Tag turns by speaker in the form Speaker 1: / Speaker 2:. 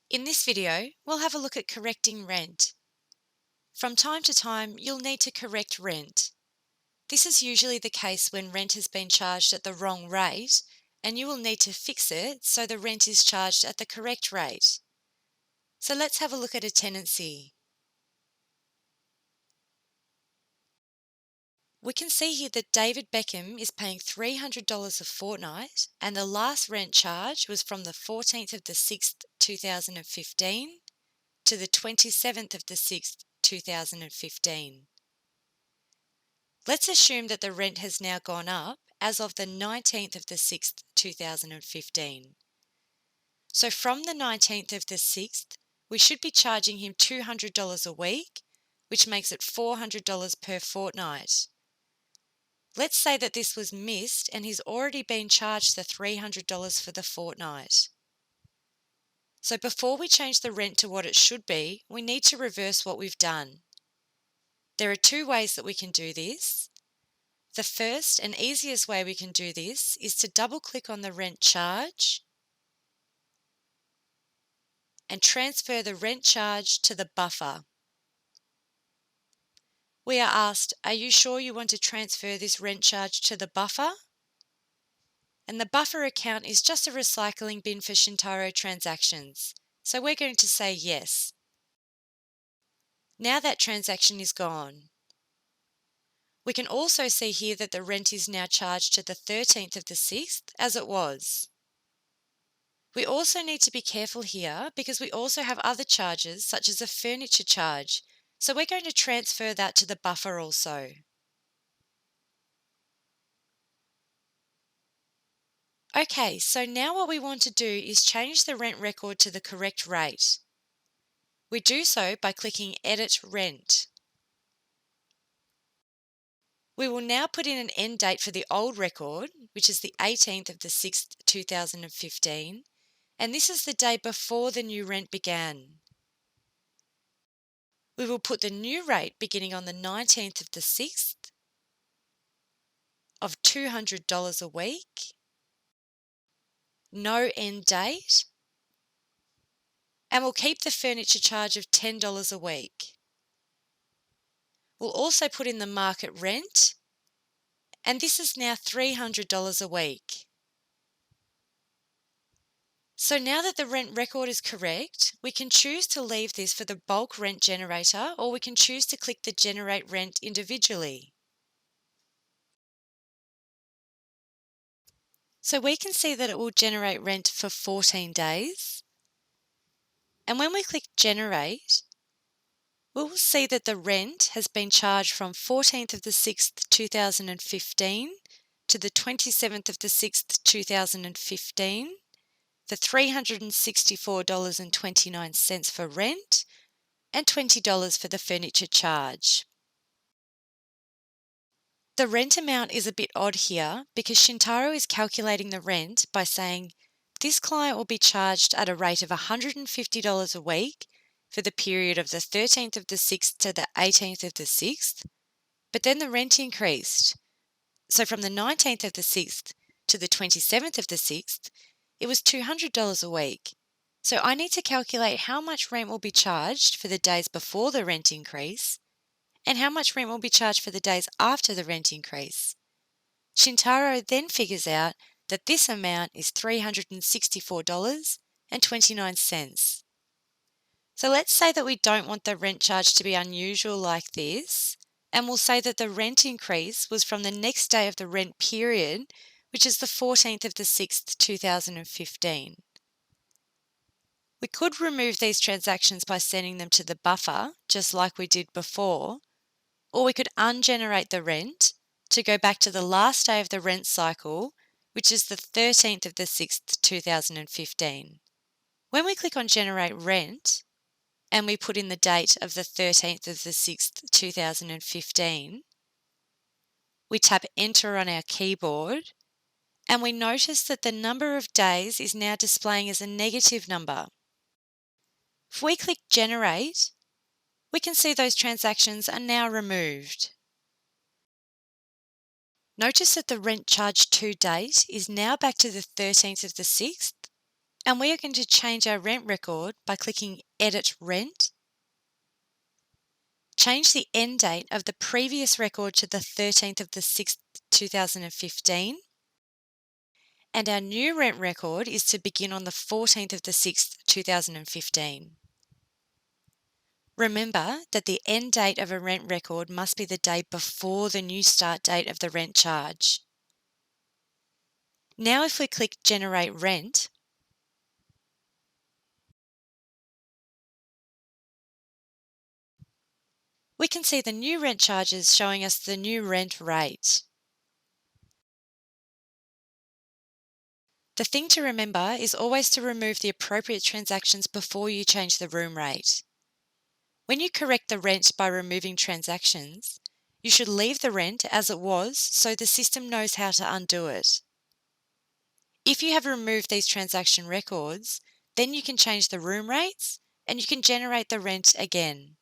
Speaker 1: In this video, we'll have a look at correcting rent. From time to time, you'll need to correct rent. This is usually the case when rent has been charged at the wrong rate, and you will need to fix it so the rent is charged at the correct rate. So let's have a look at a tenancy. We can see here that David Beckham is paying $300 a fortnight, and the last rent charge was from the 14th of the 6th, 2015 to the 27th of the 6th, 2015. Let's assume that the rent has now gone up as of the 19th of the 6th, 2015. So from the 19th of the 6th, we should be charging him $200 a week, which makes it $400 per fortnight. Let's say that this was missed and he's already been charged the $300 for the fortnight. So before we change the rent to what it should be, we need to reverse what we've done. There are two ways that we can do this. The first and easiest way we can do this is to double-click on the rent charge and transfer the rent charge to the buffer. We are asked, are you sure you want to transfer this rent charge to the buffer? And the buffer account is just a recycling bin for Shintaro transactions, so we're going to say yes. Now that transaction is gone. We can also see here that the rent is now charged to the 13th of the 6th as it was. We also need to be careful here because we also have other charges such as a furniture charge, so we're going to transfer that to the buffer also. Okay, so now what we want to do is change the rent record to the correct rate. We do so by clicking Edit Rent. We will now put in an end date for the old record, which is the 18th of the 6th, 2015, and this is the day before the new rent began. We will put the new rate beginning on the 19th of the 6th of $200 a week, no end date, and we'll keep the furniture charge of $10 a week. We'll also put in the market rent, and this is now $300 a week. So now that the rent record is correct, we can choose to leave this for the bulk rent generator, or we can choose to click the Generate Rent individually. So we can see that it will generate rent for 14 days. And when we click Generate, we will see that the rent has been charged from 14th of the 6th, 2015 to the 27th of the 6th, 2015, the $364.29 for rent, and $20 for the furniture charge. The rent amount is a bit odd here because Shintaro is calculating the rent by saying this client will be charged at a rate of $150 a week for the period of the 13th of the 6th to the 18th of the 6th, but then the rent increased. So from the 19th of the 6th to the 27th of the 6th, it was $200 a week. So I need to calculate how much rent will be charged for the days before the rent increase and how much rent will be charged for the days after the rent increase. Shintaro then figures out that this amount is $364.29. So let's say that we don't want the rent charge to be unusual like this, and we'll say that the rent increase was from the next day of the rent period, which is the 14th of the 6th, 2015. We could remove these transactions by sending them to the buffer, just like we did before, or we could ungenerate the rent to go back to the last day of the rent cycle, which is the 13th of the 6th, 2015. When we click on Generate Rent, and we put in the date of the 13th of the 6th, 2015, we tap Enter on our keyboard, and we notice that the number of days is now displaying as a negative number. If we click Generate, we can see those transactions are now removed. Notice that the rent charge to date is now back to the 13th of the 6th, And we are going to change our rent record by clicking Edit Rent. Change the end date of the previous record to the 13th of the 6th, 2015. And our new rent record is to begin on the 14th of the 6th, 2015. Remember that the end date of a rent record must be the day before the new start date of the rent charge. Now if we click Generate Rent, we can see the new rent charges showing us the new rent rate. The thing to remember is always to remove the appropriate transactions before you change the room rate. When you correct the rent by removing transactions, you should leave the rent as it was so the system knows how to undo it. If you have removed these transaction records, then you can change the room rates and you can generate the rent again.